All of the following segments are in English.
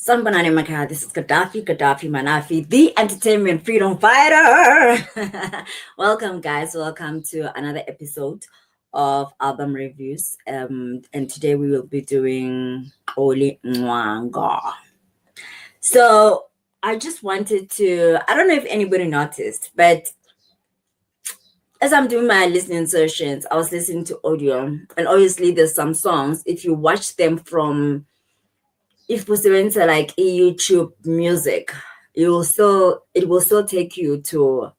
Sanbanani Maka, this is Gaddafi Manafi, the entertainment freedom fighter. Welcome, guys. Welcome to another episode of album reviews. And today we will be doing Xolly Mncwango. So I just wanted to, I don't know if anybody noticed, but as I'm doing my listening sessions, I was listening to audio, and obviously there's some songs. If you watch them from, if we enter like YouTube music, it will still take you to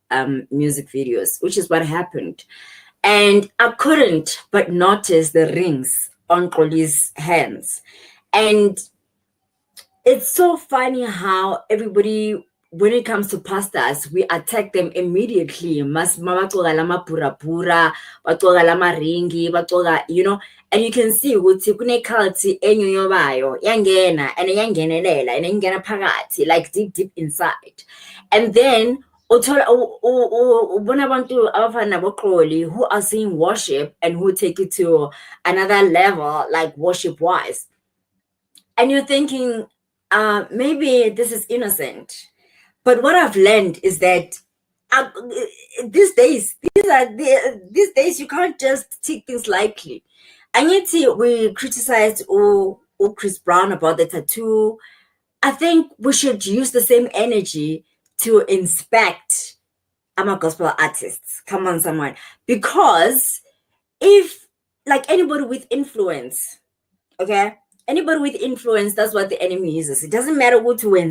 music videos, which is what happened. And I couldn't but notice the rings on Xolly's hands. And it's so funny how everybody, when it comes to pastors, we attack them immediately. And you can see ukuthi kune-culty enyonyobayo yangena and yangenelela and yangena phakathi, like deep inside. And then ubona abantu abafana nabo Xolly who are seeing worship and who take it to another level, like worship wise. And you're thinking, maybe this is innocent. But what I've learned is that these days you can't just take things lightly. And yet we criticized Chris Brown about the tattoo. I think we should use the same energy to inspect our gospel artists. Come on, someone. Because if, like anybody with influence, okay? Anybody with influence, that's what the enemy uses. It doesn't matter who to win.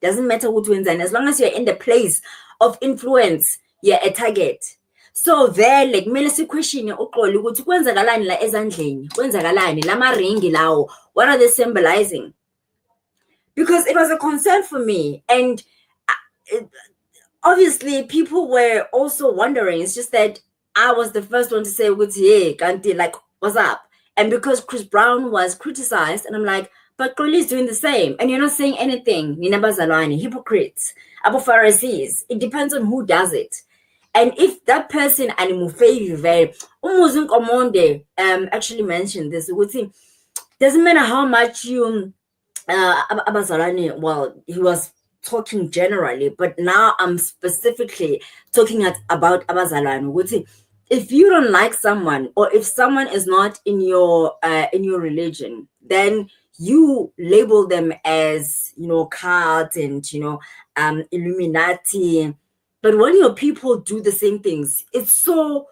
Doesn't matter who to win. As long as you're in the place of influence, you're a target. So there, like, mele question uXolly ukuthi kwenzakalani la ezandleni, kwenzakalani lama ringi lawo, what are they symbolizing? Because it was a concern for me, and obviously people were also wondering. It's just that I was the first one to say, hey, Kanti, like, what's up? And because Chris Brown was criticized, and I'm like, but Xolly is doing the same, and you're not saying anything. Nina bazalwane, hypocrites, Abu Pharisees. It depends on who does it. And if that person actually mentioned this, would say, doesn't matter how much you abazalwane. Well, he was talking generally, but now I'm specifically talking about abazalwane. Would say, if you don't like someone, or if someone is not in your religion, then you label them as, cult and Illuminati. But when your people do the same things, it's so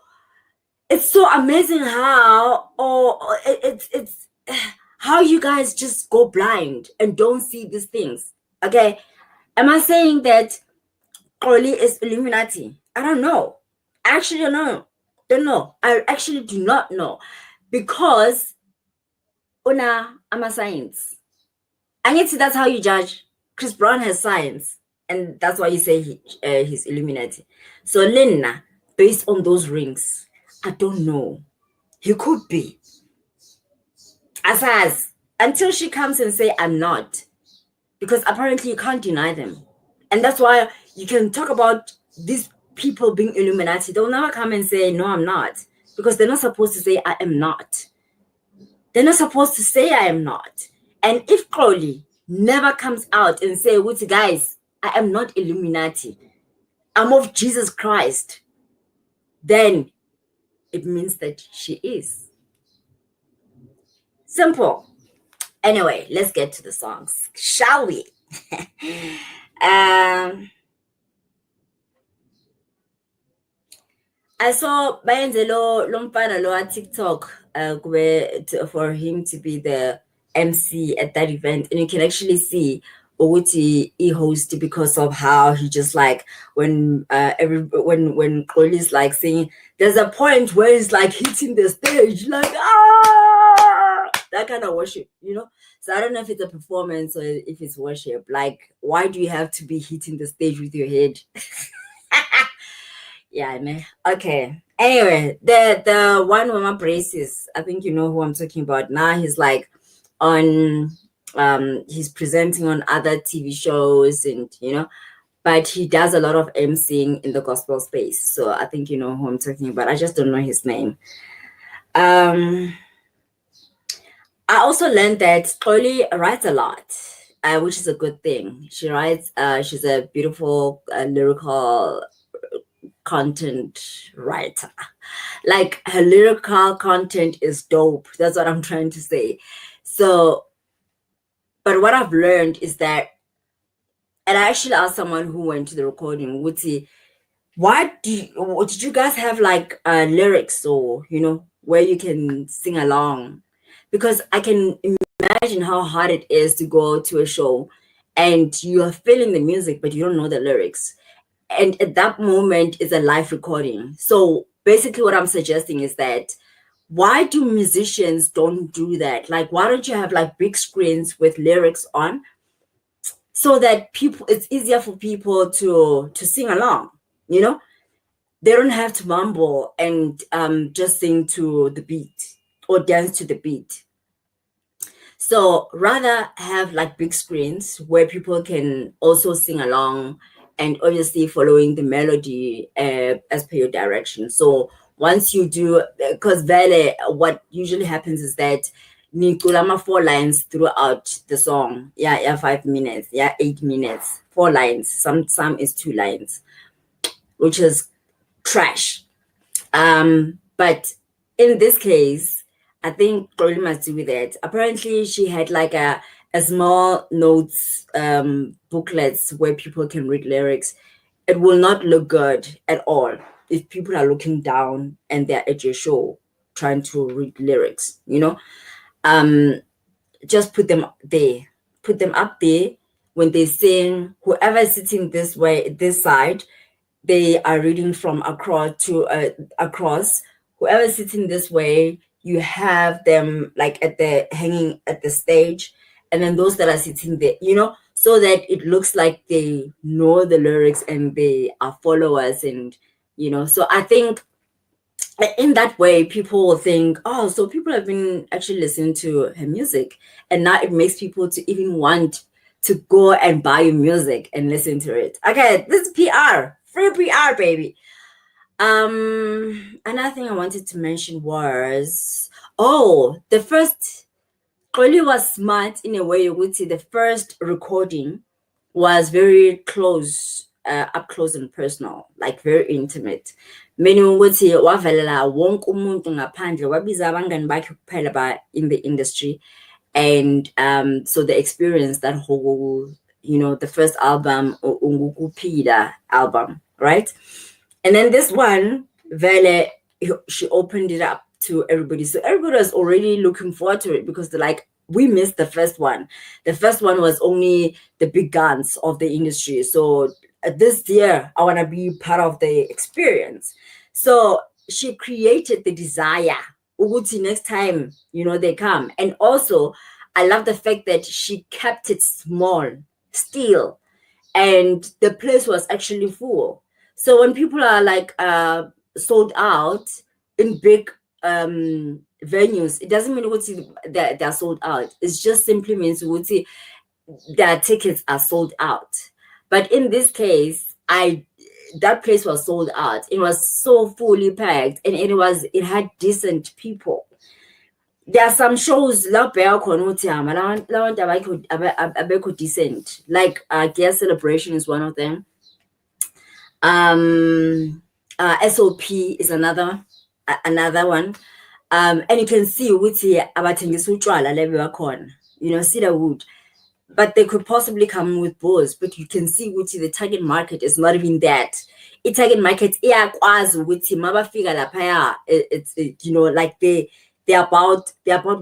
amazing how it's how you guys just go blind and don't see these things. Okay, am I saying that Xolly is Illuminati? I don't know. I actually don't know. I actually do not know, because I'm a science. And yet that's how you judge. Chris Brown has science, and that's why you say he's Illuminati. So Lena, based on those rings, I don't know. He could be. As until she comes and say I'm not, because apparently you can't deny them, and that's why you can talk about these people being Illuminati. They'll never come and say, no, I'm not, because they're not supposed to say I am not. They're not supposed to say I am not. And if Xolly never comes out and say, guys, I am not Illuminati, I'm of Jesus Christ, then it means that she is. Simple. Anyway, let's get to the songs, shall we? I saw Bayenzelo Lompana Loa TikTok for him to be the MC at that event, and you can actually see Uguti he hosted because of how he just like when Xolly's like saying, there's a point where he's like hitting the stage like that kind of worship, So I don't know if it's a performance or if it's worship. Like, why do you have to be hitting the stage with your head? Yeah, man. Okay. Anyway, the one with my braces, I think you know who I'm talking about. Now he's like on he's presenting on other TV shows, and but he does a lot of emceeing in the gospel space. So I think you know who I'm talking about. I just don't know his name. I also learned that Xolly writes a lot. which is a good thing. She writes. She's a beautiful lyrical content writer. Like her lyrical content is dope. That's what I'm trying to say. So, but what I've learned is that, and I actually asked someone who went to the recording, would say, did you guys have like lyrics, or where you can sing along? Because I can imagine how hard it is to go to a show and you are feeling the music but you don't know the lyrics, and at that moment it's a live recording. So basically what I'm suggesting is that, why do musicians don't do that? Like, why don't you have like big screens with lyrics on, so that it's easier for people to sing along, you know they don't have to mumble and just sing to the beat or dance to the beat. So rather have like big screens where people can also sing along, and obviously following the melody as per your direction. So once you do, because Vele, what usually happens is that Nikulama 4 lines throughout the song. Yeah, 5 minutes. Yeah, 8 minutes. 4 lines. Some is 2 lines, which is trash. But in this case, I think Xolly must do with it. Apparently, she had like a small notes booklets where people can read lyrics. It will not look good at all if people are looking down and they're at your show trying to read lyrics. Just put them there. Put them up there when they sing. Whoever is sitting this way, this side, they are reading from across. Whoever sitting this way, you have them like hanging at the stage, and then those that are sitting there, so that it looks like they know the lyrics and they are followers, and so I think in that way people will think, oh, so people have been actually listening to her music, and now it makes people to even want to go and buy your music and listen to it. Okay, this is PR, free PR, baby. Another thing I wanted to mention was, the first, Xolly was smart in a way. You would see the first recording was very close, up close and personal, like very intimate. Meaning ukuthi wavelela wonke umuntu ngaphandle, wabiza abangani bakhe kuphela in the industry, and so they experienced that whole, the first album, Ungukuphila album, right? And then this one, Vele, she opened it up to everybody. So everybody was already looking forward to it, because they're like, we missed the first one. The first one was only the big guns of the industry. So this year, I want to be part of the experience. So she created the desire. Uguti, next time, they come. And also, I love the fact that she kept it small, still, and the place was actually full. So when people are like sold out in big venues, it doesn't mean that they're sold out. It just simply means their tickets are sold out. But in this case, that place was sold out. It was so fully packed, and it had decent people. There are some shows decent, like Guest Celebration is one of them. SOP is another one. And you can see ukuthi abathengisa utshwala lebe bakhona, Cedar Wood, but they could possibly come with booze. But you can see ukuthi the target market is not even that. It's target market iyakwazi ukuthi mabafika laphaya, it's like they're about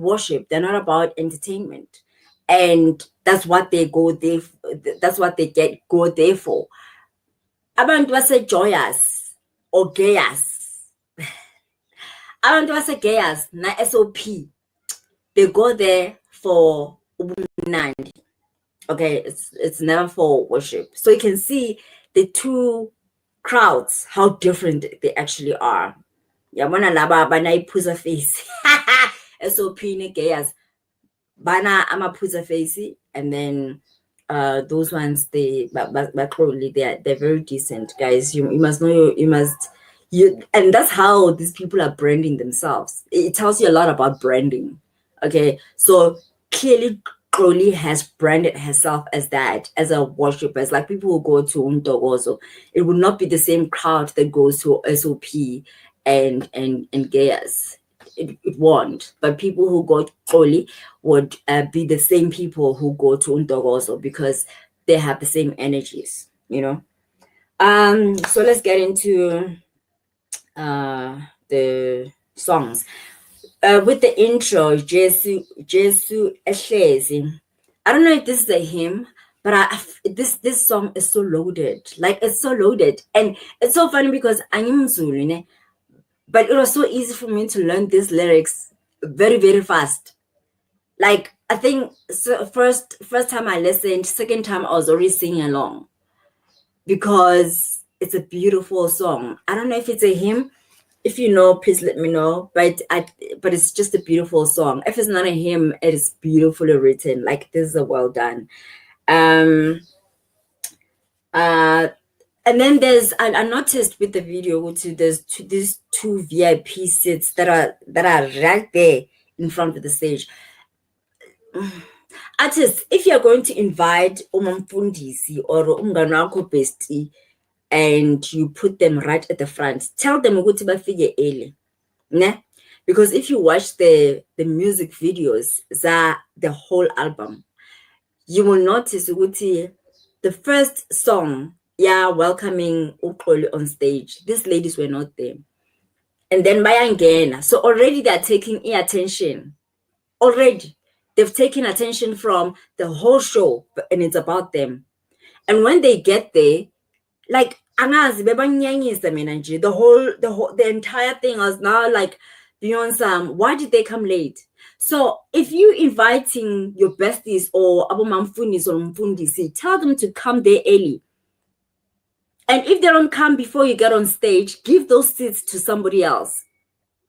worship. They're not about entertainment, and that's what they go there. That's what they go there for. Abantu base-joyous or gayous. Abantu base-gayous na SOP, they go there for ubumnandi. Okay, it's never for worship. So you can see the two crowds, how different they actually are. Yabona laba banayiphuza face. SOP ne gayous bana amaphuza face, and then those ones, they're very decent, guys. You must know, and that's how these people are branding themselves. It tells you a lot about branding. Okay, so clearly Xolly has branded herself as that, as a worshiper. It's like people who go to Untogozo. It would not be the same crowd that goes to SOP and Gaius. It won't. But people who go to Xolly would be the same people who go to Untogozo because they have the same energies, you know. So let's get into the songs. With the intro, Jesu Ehlezi. I don't know if this is a hymn, but this song is so loaded. Like it's so loaded, and it's so funny because I'm Zulu, but it was so easy for me to learn these lyrics very very fast. Like I think so first time I listened, second time I was already singing along because it's a beautiful song. I don't know if it's a hymn. If you know, please let me know. But it's just a beautiful song. If it's not a hymn, it is beautifully written. Like this is a well done. Um and then I noticed with the video which there's these two VIP seats that are right there in front of the stage. Artists, if you're going to invite umamfundisi or umngani wakho bestie and you put them right at the front, tell them ukuthi bafike early. Ne? Because if you watch the music videos, the whole album, you will notice ukuthi the first song, yeah, welcoming Xolly on stage, these ladies were not there. And then bayangena. So already they're taking attention. Already. They've taken attention from the whole show, and it's about them. And when they get there, like angazi bebanyanyisa mina nje, the entire thing was now like beyond some. Why did they come late? So if you inviting your besties or abomamfunis or mfundisi, tell them to come there early. And if they don't come before you get on stage, give those seats to somebody else.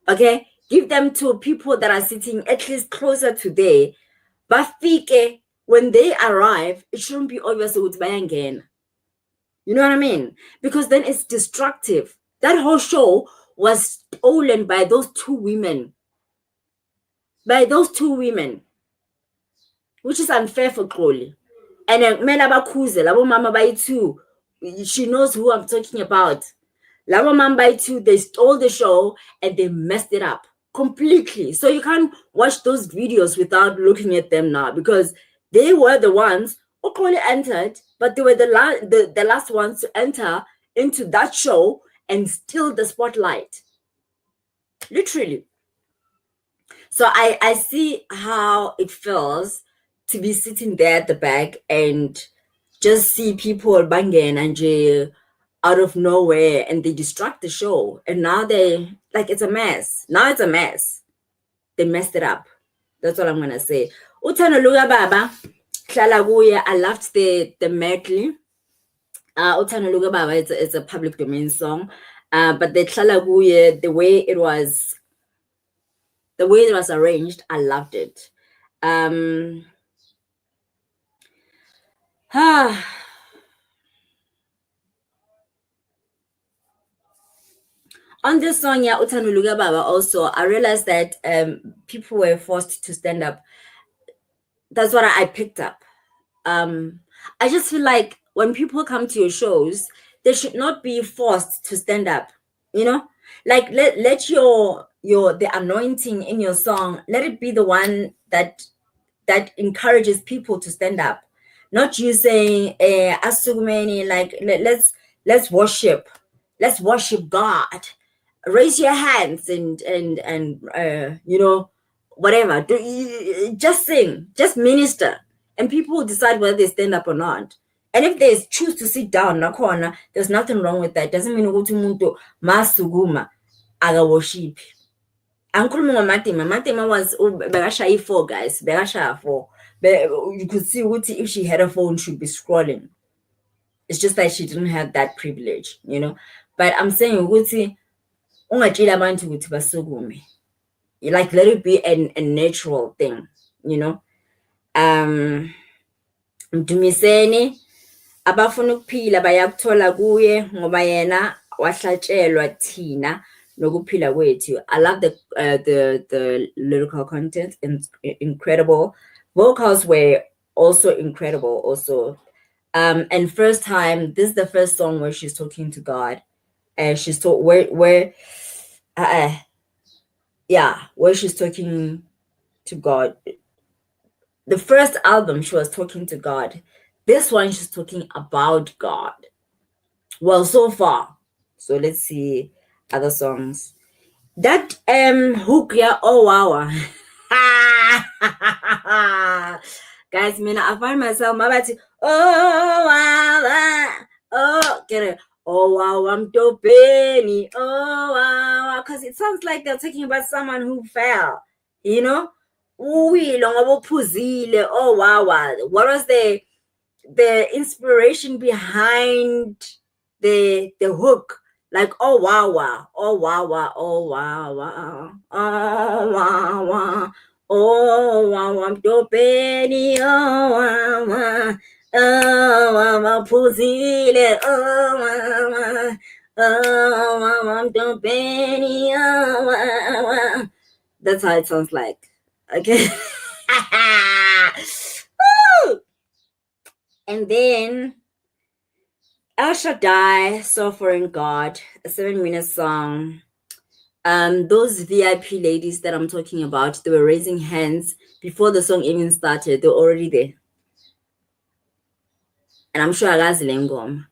Okay? Give them to people that are sitting at least closer to there. Bafike, when they arrive, it shouldn't be obvious ukuthi bayangena. You know what I mean? Because then it's destructive. That whole show was stolen by those two women. Which is unfair for Xolly. And kumele abakhuze labo mama bayi-2. She knows who I'm talking about. Labo mama bayi-2, they stole the show and they messed it up completely. So you can't watch those videos without looking at them now because they were the ones who Xolly entered, but they were the last ones to enter into that show and steal the spotlight. Literally. So I see how it feels to be sitting there at the back and just see people banging and out of nowhere and they distract the show. And now it's a mess. Now it's a mess. They messed it up. That's what I'm gonna say. Uthando luka baba, hlala kuye. I loved the medley. Uthando luka baba, it's a public domain song. But the hlala kuye, the way it was arranged, I loved it. On this song, yeah, Uthando luka baba, also, I realized that people were forced to stand up. That's what I picked up. I just feel like when people come to your shows, they should not be forced to stand up. You know, like let the anointing in your song, let it be the one that encourages people to stand up, not you saying asugumeni, like let's worship God, raise your hands and you know, whatever, just sing, just minister, and people will decide whether they stand up or not. And if they choose to sit down nakhona, there's nothing wrong with that. Doesn't mean ukuthi umuntu masukuma aga worship. Angikhulumi ngoMatima was bekashaya 4 guys, bekashaya 4. You could see ukuthi if she had a phone she'd be scrolling. It's just that she didn't have that privilege, you know. But I'm saying ukuthi ungatshela abantu ukuthi basukume. Like let it be a natural thing, you know. Mdumiseni abafuna ukuphila bayakuthola kuye ngoba yena wahlatshelwa thina nokuphila kwethu. I love the lyrical content, incredible. vocals were also incredible also. And first time, this is the first song where she's talking to God. And she's told uh, where she's talking to God. The first album she was talking to God. This one she's talking about God. Well, so far. So let's see other songs. That hook, yeah, oh wow. Guys, I find myself mabati, oh wow, oh get it, oh wow, I'm dopeni, oh wow, because it sounds like they're talking about someone who fell, you know. Oh wow, what was the inspiration behind the hook? Like, oh wow wow, oh wow wow, oh wow wow, oh wow wow, oh wow wow, dopeni, oh wow wow, oh wow wow, phuzile, oh wow wow, oh wow wow, dopeni, oh wow wow. That's how it sounds like. Okay. Woo! And then El Shaddai, Suffering God, a 7-minute song. Those VIP ladies that I'm talking about, they were raising hands before the song even started. They were already there. And I'm sure Agazilengom.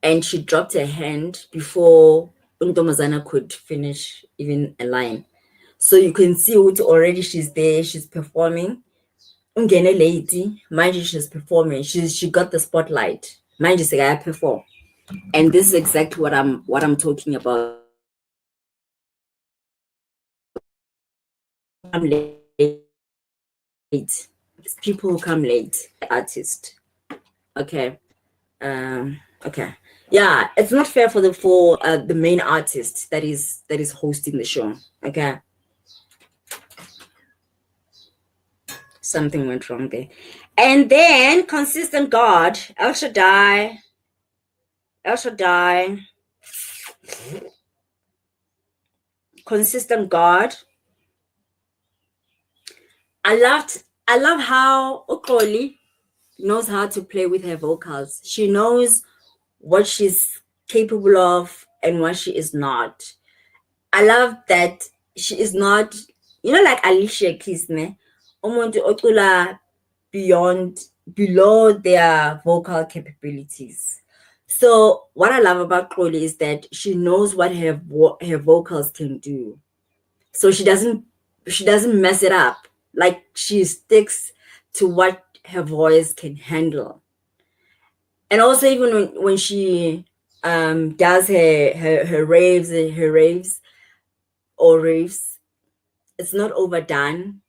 And she dropped her hand before Untomazana could finish even a line. So you can see what already she's there, she's performing. Ungene lady, mind you, she's performing. She got the spotlight. Mind you, say I perform. And this is exactly what I'm talking about. I'm late. People who come late, artist. Okay. Okay. Yeah, it's not fair for the main artist that is hosting the show. Okay. Something went wrong there. And then Consistent God, El Shaddai. Consistent God. I love how Okoli knows how to play with her vocals. She knows what she's capable of and what she is not. I love that she is not, like Alicia Keys, ne? Umuntu ocula below their vocal capabilities. So what I love about Xolly is that she knows what her vocals can do. So she doesn't mess it up. Like, she sticks to what her voice can handle. And also, even when she does her raves or raves, it's not overdone.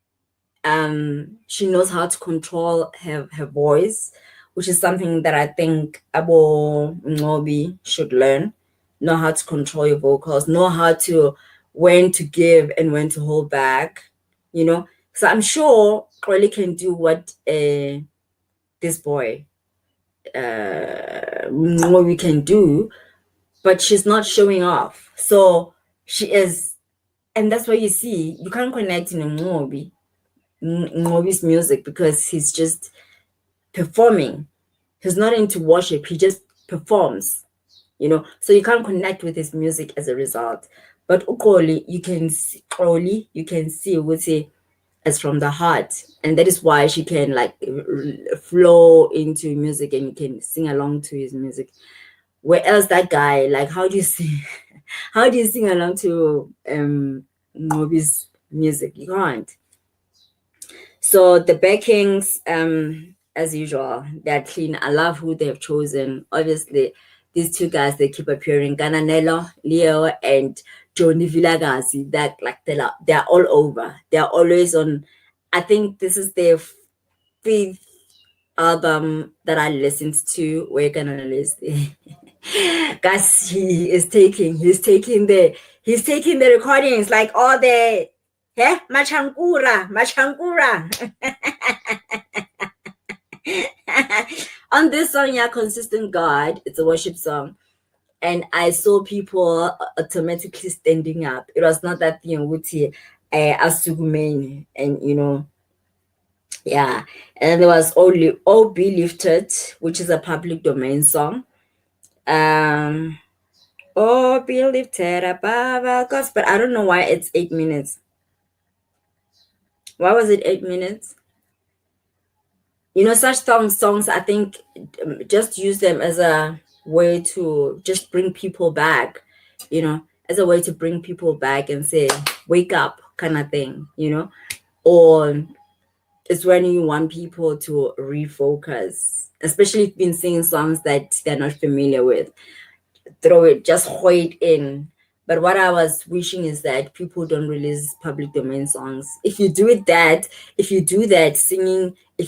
She knows how to control her voice, which is something that I think Abo Ngobi should learn. Know how to control your vocals, know how to when to give and when to hold back, So I'm sure Xolly can do what this boy Ngobi can do, but she's not showing off. So she is, and that's why you see you can't connect in Ngobi's music because he's just performing. He's not into worship. He just performs, So you can't connect with his music as a result. But Xolly, you can see what it's from the heart, and that is why she can flow into music and you can sing along to his music. Where else that guy, like, how do you sing? How do you sing along to Ngobi's music? You can't. So the backings, as usual, they're clean. I love who they've chosen. Obviously, these two guys, they keep appearing. Gananelo, Leo, and Johnny Villagazi. That they're all over. They're always on. I think this is their 5th album that I listened to. We're gonna listen. Guys, he's taking the recordings, like all the Mncwango. On this song, yeah, Consistent God, it's a worship song. And I saw people automatically standing up. It was not that thing with Asugumeni and Yeah. And there was only "Oh Be Lifted," which is a public domain song. Um, "Oh Be Lifted above our gods," but I don't know why it's 8 minutes. Why was it 8 minutes? Such songs, I think, just use them as a way to just bring people back, as a way to bring people back and say, wake up, kind of thing. Or it's when you want people to refocus, especially if you've been singing songs that they're not familiar with. Throw it, just throw it in. But what I was wishing is that people don't release public domain songs. If you do that, if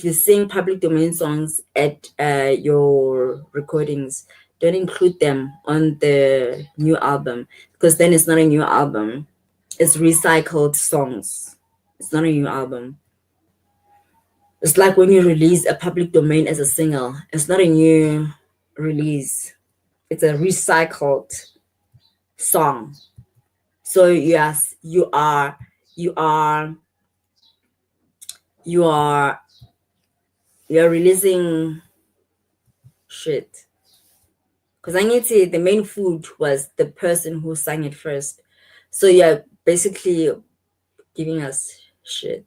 you sing public domain songs at your recordings, don't include them on the new album, because then it's not a new album. It's recycled songs. It's not a new album. It's like when you release a public domain as a single, it's not a new release. It's a recycled song. So yes, you are you're releasing shit. Because I need to say the main food was the person who sang it first. So you're basically giving us shit.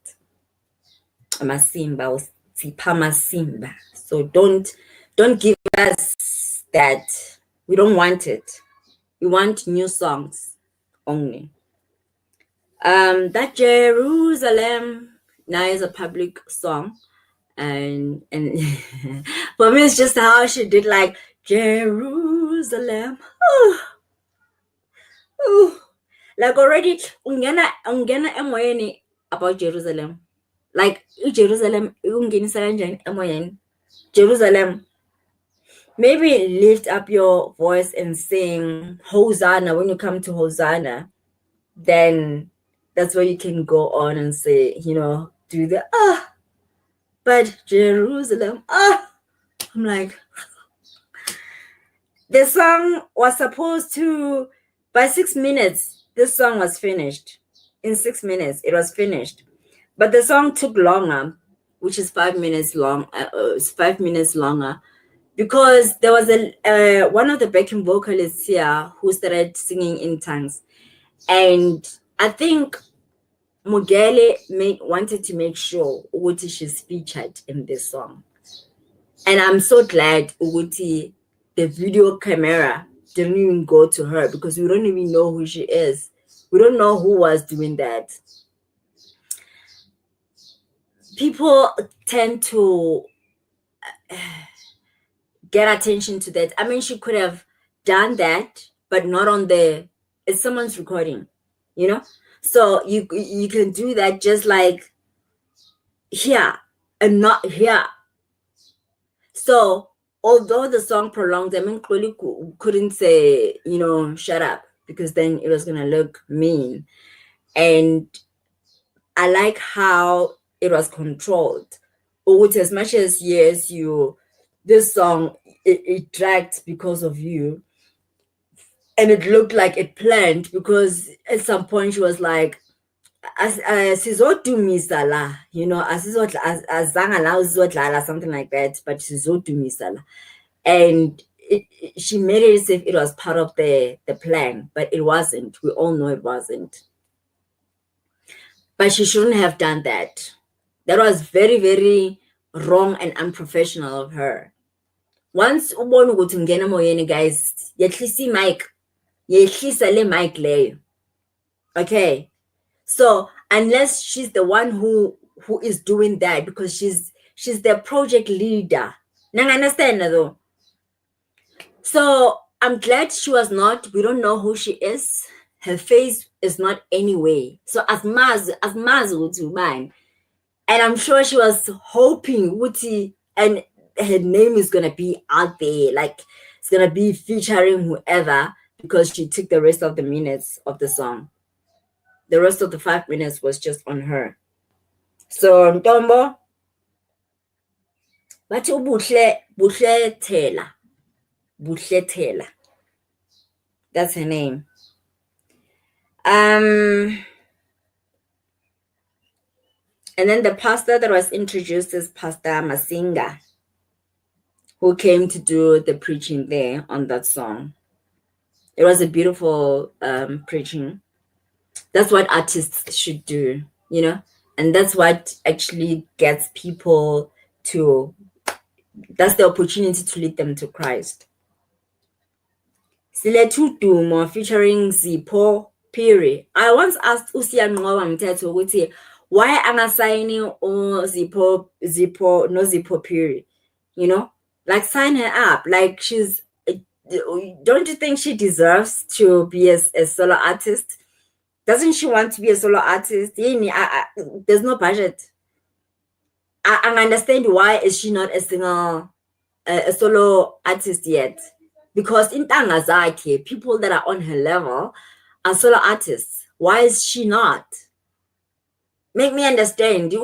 Amasimba, masimba. So don't give us that. We don't want it. We want new songs only. That Jerusalem now is a public song, and for me it's just how she did, like, Jerusalem. Like, already ungena emoyeni about Jerusalem. Like, Jerusalem ungenisa kanjani emoyeni. Jerusalem, maybe lift up your voice and sing Hosanna when you come to Hosanna. Then that's where you can go on and say, do the but Jerusalem, I'm like, the song was supposed to, by 6 minutes, this song was finished. In 6 minutes, it was finished. But the song took longer, which is 5 minutes long. It's 5 minutes longer, because there was one of the backing vocalists here who started singing in tongues, and I think Mugele wanted to make sure Uguti she's featured in this song. And I'm so glad Uguti, the video camera didn't even go to her, because we don't even know who she is. We don't know who was doing that. People tend to get attention to that. I mean, she could have done that, but not on it's someone's recording, So you can do that just like here and not here. So although the song prolonged, I mean, Chloe couldn't say, shut up, because then it was gonna look mean. And I like how it was controlled. Or with as much as, yes, this song, it dragged because of you. And it looked like it planned, because at some point she was like, sizodumisa la, azange la uzodlala, something like that, but sizodumisa la. And she made it as if it was part of the plan, but it wasn't. We all know it wasn't. But she shouldn't have done that. That was very, very wrong and unprofessional of her. Once ubona ukuthi ungena emoyeni, guys, yehlisa imic, yehlisa le mic leyo. Okay, so unless she's the one who is doing that, because she's the project leader. Nang understand though. So I'm glad she was not. We don't know who she is. Her face is not anyway. So as Mazu mine. And I'm sure she was hoping Wuti and her name is gonna be out there. Like, it's gonna be featuring whoever, because she took the rest of the minutes of the song. The rest of the 5 minutes was just on her. So Ntombo, bathi Buhletela. That's her name. And And then the pastor that was introduced is Pastor Masinga, who came to do the preaching there on that song. It was a beautiful preaching. That's what artists should do, you know? And that's what actually gets people to, that's the opportunity to lead them to Christ. Silethu Dumo featuring Zipho Phiri. I once asked uSiyangqoba Mthetho ukuthi why angasayini Zipho Phiri, you know? Like sign her up. Like she's, don't you think she deserves to be a solo artist? Doesn't she want to be a solo artist? There's no budget. I understand why is she not a solo artist yet. Because in Tangazaki, people that are on her level are solo artists. Why is she not? Make me understand. I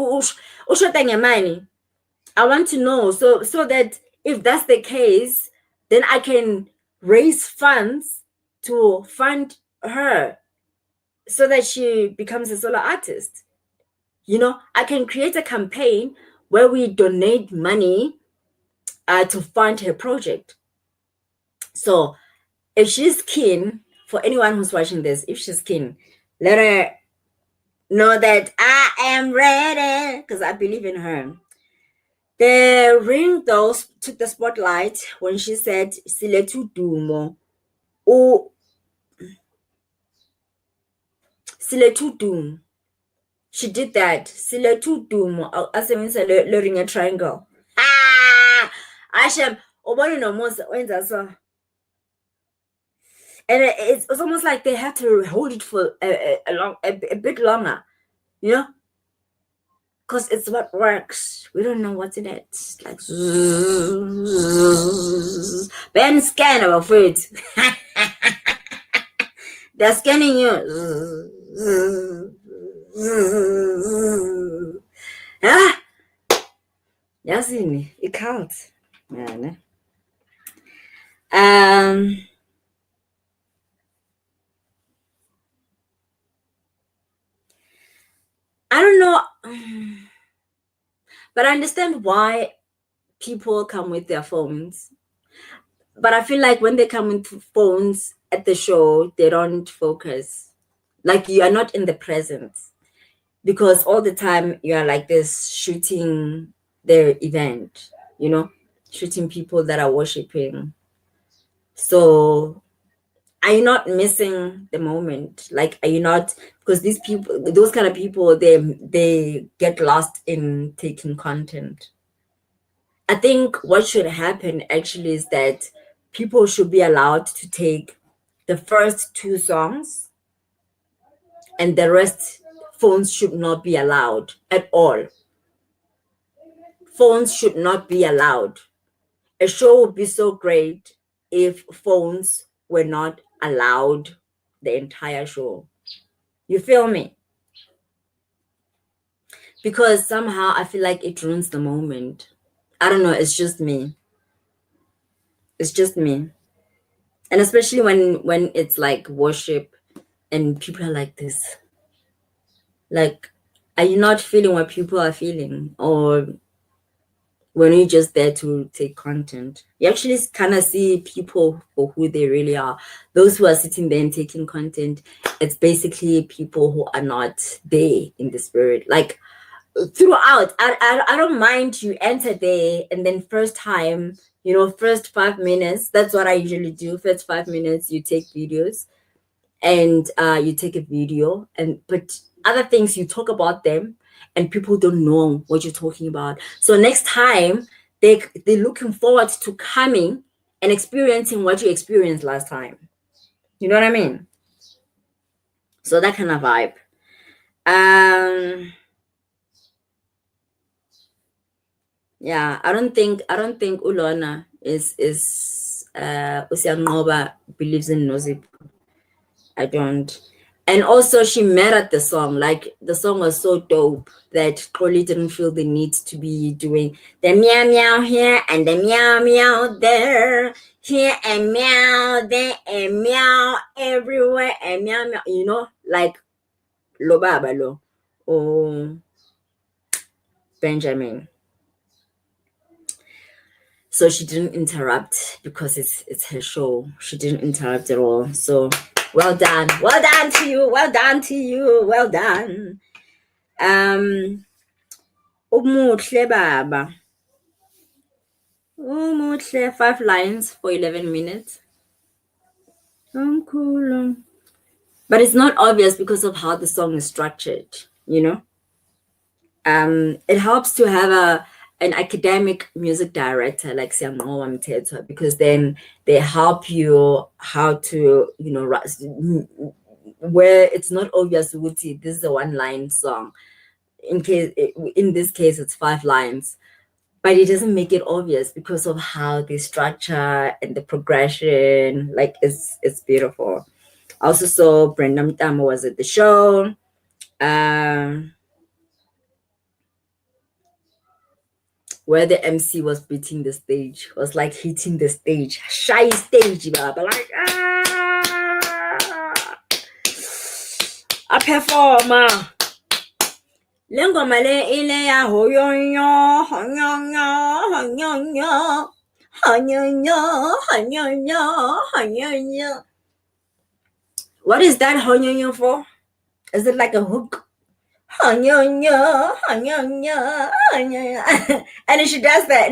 want to know so that if that's the case, then I can raise funds to fund her so that she becomes a solo artist. You know, I can create a campaign where we donate money to fund her project. So if she's keen, for anyone who's watching this, if she's keen, let her know that I am ready because I believe in her. The ring though took the spotlight when she said Silethu Dumo. Oh, Silethu Dumo. She did that. Silethu Dumo. Asebenzisa le ring a triangle. Ah, Ashem. Obona nomusa wenza so. And it's almost like they have to hold it for a bit longer, you know, because it's what works. We don't know what's in it. It's like Ben scan our food. They're scanning you. Ah, yasini, it counts. Yeah, I don't know, but I understand why people come with their phones. But I feel like when they come with phones at the show, they don't focus. Like you are not in the present because all the time you are like this shooting their event, you know, shooting people that are worshiping. So are you not missing the moment? Like, are you not, because these people, those kind of people, they get lost in taking content. I think what should happen actually is that people should be allowed to take the first two songs and the rest, phones should not be allowed at all. Phones should not be allowed. A show would be so great if phones were not allowed the entire show. You feel me? Because somehow I feel like it ruins the moment. I don't know, it's just me. It's just me. And especially when it's like worship and people are like this. Like, are you not feeling what people are feeling? Or when you're just there to take content, you actually kind of see people for who they really are. Those who are sitting there and taking content, it's basically people who are not there in the spirit. Like throughout, I don't mind you enter there and then first time, you know, first 5 minutes, that's what I usually do. First 5 minutes, you take videos and you take a video, and but other things you talk about them and people don't know what you're talking about. So next time they're looking forward to coming and experiencing what you experienced last time. You know what I mean? So that kind of vibe. Yeah, I don't think Ulona is uSiyangqoba believes in Nozip. I don't. And also she mad at the song. Like the song was so dope that Xolly didn't feel the need to be doing the meow meow here and the meow meow there, here and meow there and meow everywhere and meow meow, you know, like lo baba lo. Oh, Benjamin. So she didn't interrupt because it's her show. She didn't interrupt at all. So well done. Well done to you. Well done to you. Well done. Umuhle baba. Umuhle, 5 lines for 11 minutes. Cool. But it's not obvious because of how the song is structured, you know? It helps to have an academic music director like Mncwango Mteto, because then they help you how to, where it's not obvious, this is a 1-line song. In this case, it's 5 lines, but it doesn't make it obvious because of how the structure and the progression, like it's beautiful. I also saw Brenda Mtamo was at the show. Where the MC was beating the stage, was like hitting the stage, shy stage, but like a performer. Lengoma le ile ya hoyonyo, honyonyo, honyonyo, honyonyo, honyonyo, honyonyo. What is that honyonyo for? Is it like a hook? Honyonyo, honyonyo, honyonyo. And then she does that.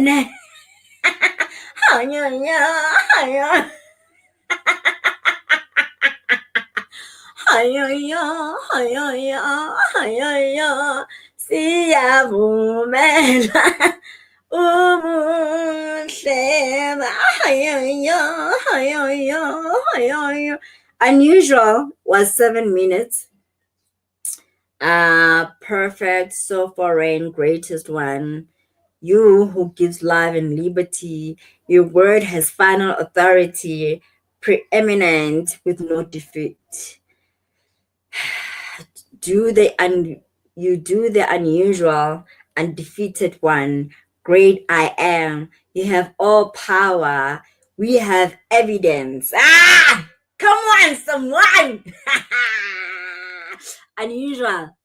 Honyonyo, honyonyo. Honyonyo, honyonyo, honyonyo. Siyavumela umuhle. Honyonyo, honyonyo, honyonyo. Unusual was 7 minutes. Perfect, so foreign, greatest one. You who gives life and liberty, your word has final authority, preeminent with no defeat. You do the unusual, undefeated one. Great I am. You have all power. We have evidence. Come on, someone. Unusual.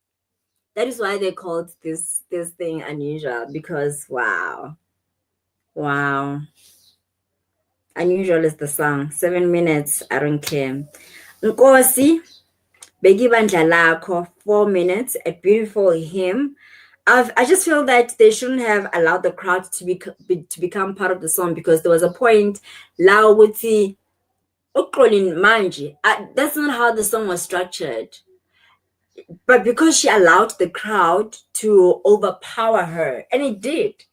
That is why they called this thing unusual, because wow. Unusual is the song. 7 minutes, I don't care. Nkosi, Begi Bandla Lakho, 4 minutes, a beautiful hymn. I just feel that they shouldn't have allowed the crowd to become part of the song, because there was a point la ukuthi uxolini manje. That's not how the song was structured. But because she allowed the crowd to overpower her, and it did,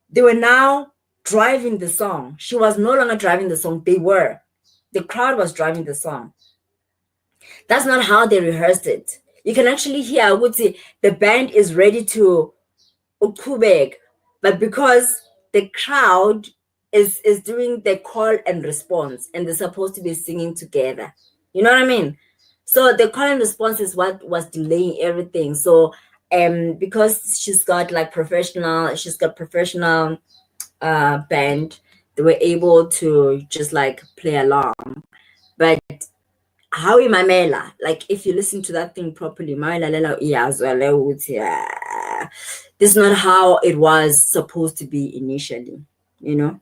they were now driving the song. She was no longer driving the song. The crowd was driving the song. That's not how they rehearsed it. You can actually hear, I would say, the band is ready to ukubek, but because the crowd is doing the call and response, and they're supposed to be singing together. You know what I mean? So the call and response is what was delaying everything. So because she's got professional band, they were able to just like play along. But how imamela, like if you listen to that thing properly, this is not how it was supposed to be initially, you know.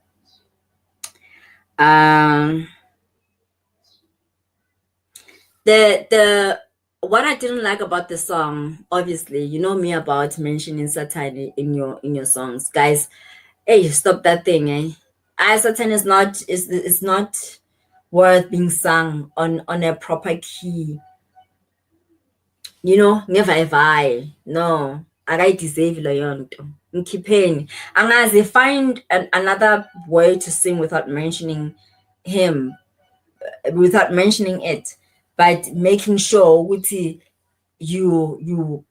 The what I didn't like about the song, obviously, you know me about mentioning Satan in your songs, guys. Hey, stop that thing, eh? Satan is not worth being sung on a proper key. You know, never ever. No, I deserve yonto. Nkipeni. Angazi, find another way to sing without mentioning him, without mentioning it, but making sure you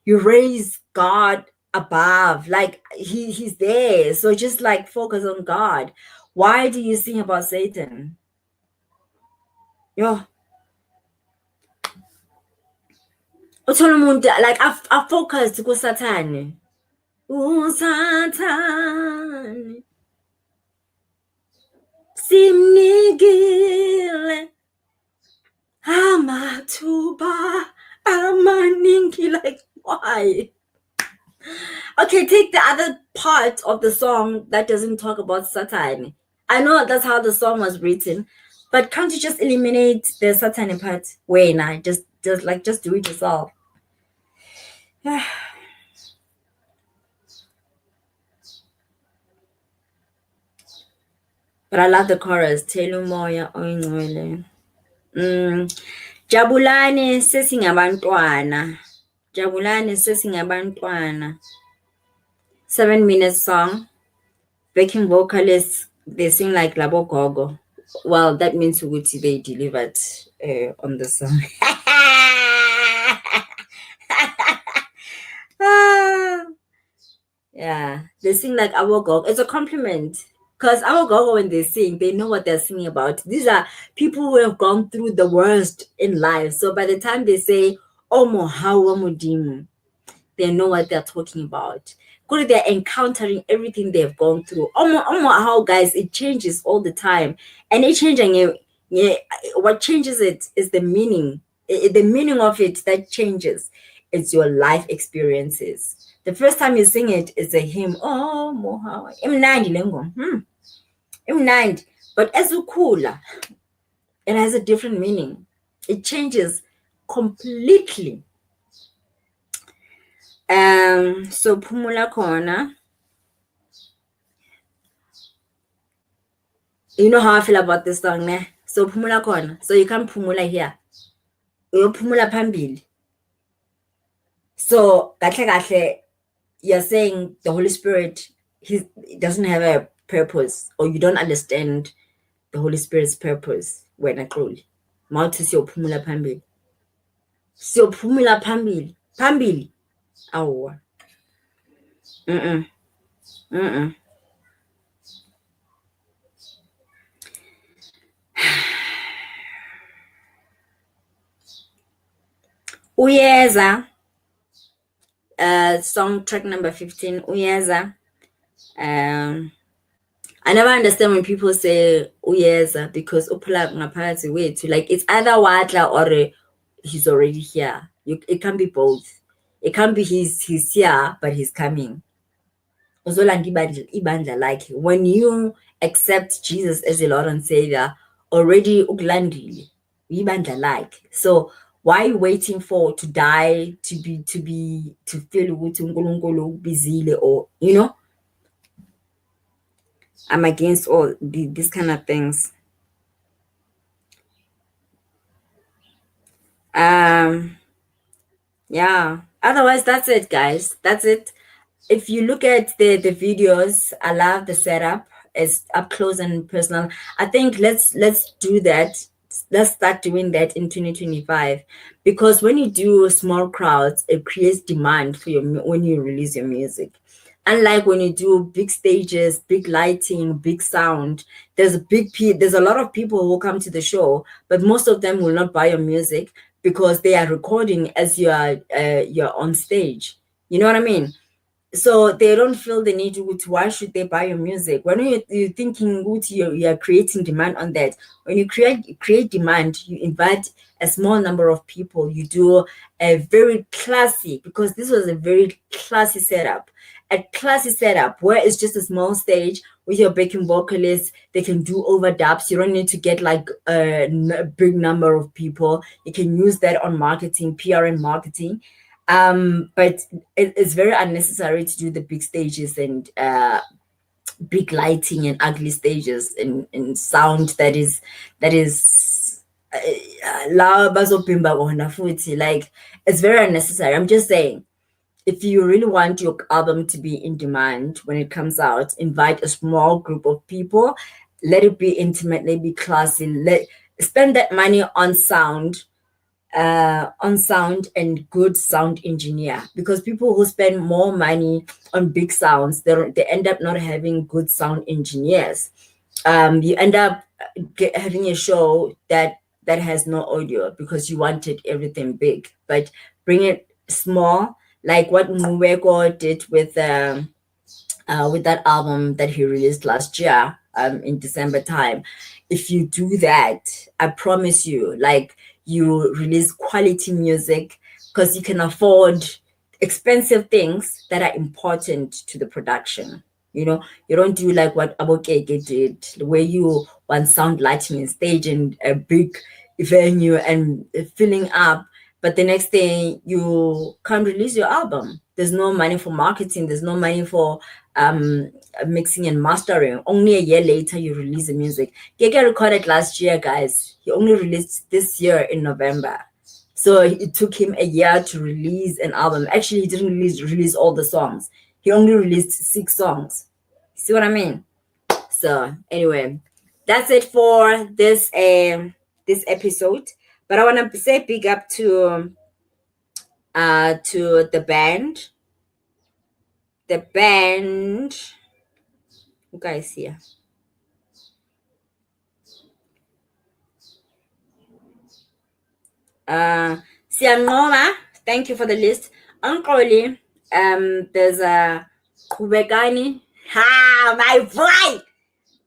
raise God above, like he's there. So just like focus on God. Why do you sing about Satan? Yo, like I focused ku Satan. Satan simnigile amathuba amaningi, like Why? Okay, take the other part of the song that doesn't talk about Satan. I know that's how the song was written, but can't you just eliminate the Satan part? Wait, nah, just do it yourself. But I love the chorus. Telu moya oyingcwele. Jabulani sesingabantwana. Jabulani sesingabantwana. 7 minute song. Backing vocalists, they sing like Labo Gogo. Well, that means ukuthi they delivered on the song. Yeah, they sing like our Gogo. It's a compliment. Because our Gogo, when they sing, they know what they're singing about. These are people who have gone through the worst in life. So by the time they say, Omo hawa mudimu, they know what they're talking about. Good, they're encountering everything they've gone through. How guys, it changes all the time, and it changing. What changes it is the meaning. The meaning of it that changes. It's your life experiences. The first time you sing it, it's a hymn. Oh, moha. Imnandi. But as ukula, it has a different meaning. It changes completely. So Pumula Corner. You know how I feel about this song, ne? So Pumula Corner. So you can't Pumula here. You Pumula Pambili. So Gatle, you're saying the Holy Spirit he doesn't have a purpose, or you don't understand the Holy Spirit's purpose when I call you. Maltis your Pumula Pambili. So Pumula Pambili. Pambili. Oh. Uyeza. Song track number 15, Uyeza. I never understand when people say Uyeza because uphula ngaphakathi wethu, like it's either wadla or he's already here. It can be both. It can be he's here but he's coming. Like when you accept Jesus as your Lord and Savior, already ukulandile ibandla like. So why are you waiting for to die to feel ukuthi uNkulunkulu ubizile, or you know? I'm against all these kind of things. Yeah. Otherwise, that's it, guys. That's it. If you look at the videos, I love the setup. It's up close and personal. I think let's do that. Let's start doing that in 2025, because when you do small crowds, it creates demand for your when you release your music. Unlike when you do big stages, big lighting, big sound, there's a lot of people who come to the show, but most of them will not buy your music because they are recording as you're on stage. You know what I mean? So they don't feel the need to, why should they buy your music? When you're thinking you're creating demand on that. When you create demand, you invite a small number of people. You do a very classy, because this was a very classy setup. A classy setup where it's just a small stage with your backing vocalists. They can do overdubs. You don't need to get like a big number of people. You can use that on marketing, PR and marketing. But it's very unnecessary to do the big stages and big lighting and ugly stages and sound that is like, it's very unnecessary. I'm just saying, if you really want your album to be in demand when it comes out, invite a small group of people. Let it be intimate, let it be classy. Spend that money on sound and good sound engineer, because people who spend more money on big sounds, they end up not having good sound engineers. You end up having a show that has no audio because you wanted everything big. But bring it small, like what Mncwango did with that album that he released last year in December time. If you do that, I promise you, like, you release quality music, because you can afford expensive things that are important to the production. You don't do like what Abokeke did, where you want sound lighting and stage and a big venue and filling up, but the next day you can't release your album. There's no money for marketing, there's no money for mixing and mastering. Only a year later you release the music. Gege recorded last year, guys. He only released this year in November. So it took him a year to release an album. Actually, he didn't release all the songs. He only released 6 songs. See what I mean? So anyway, that's it for this episode. But I want to say big up to the band. The band, you guys here. Sianoma, thank you for the list. Xolly, there's a Kubekani. Ha, my boy!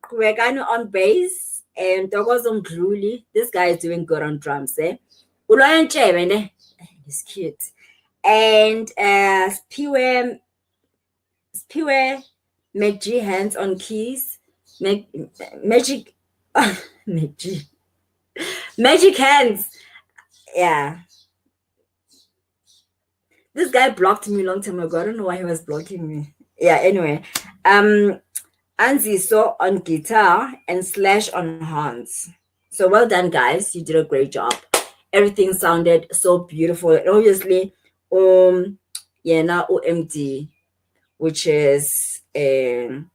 Kubekani on bass and Togozo Mdluli. This guy is doing good on drums, eh? Uloyan Chevene, he's cute. And Spiwe McG hands on keys. Magic Magic hands. Yeah. This guy blocked me a long time ago. I don't know why he was blocking me. Yeah, anyway. Anzi saw on guitar and Slash on horns. So well done, guys. You did a great job. Everything sounded so beautiful. And obviously, now OMD, which is Siyanqoba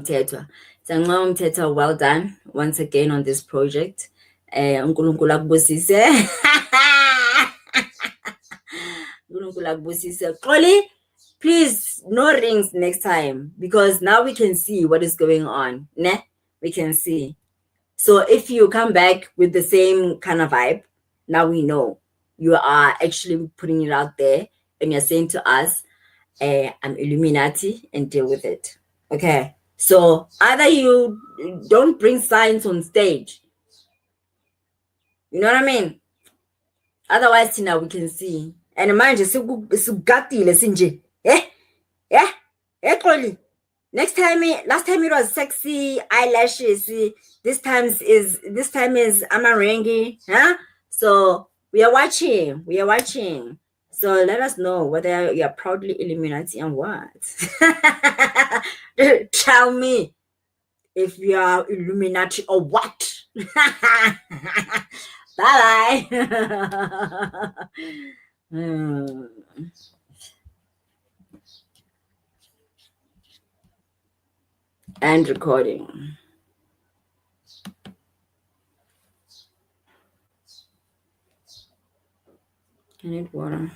Mthethwa, well done once again on this project. uNkulunkulu akubusise. uNkulunkulu akubusise. Xolly, please, no rings next time, because now we can see what is going on. Ne? We can see. So if you come back with the same kind of vibe, now we know you are actually putting it out there and you're saying to us, I'm Illuminati, and deal with it. Okay. So either you don't bring signs on stage. You know what I mean? Otherwise, now we can see. And mind you, sigugatile sinje. Yeah, Xolly. Last time it was sexy eyelashes. This time is amarengi. Huh? So we are watching. So let us know whether you are proudly Illuminati and what. Tell me if you are Illuminati or what. Bye bye. And recording. I need water.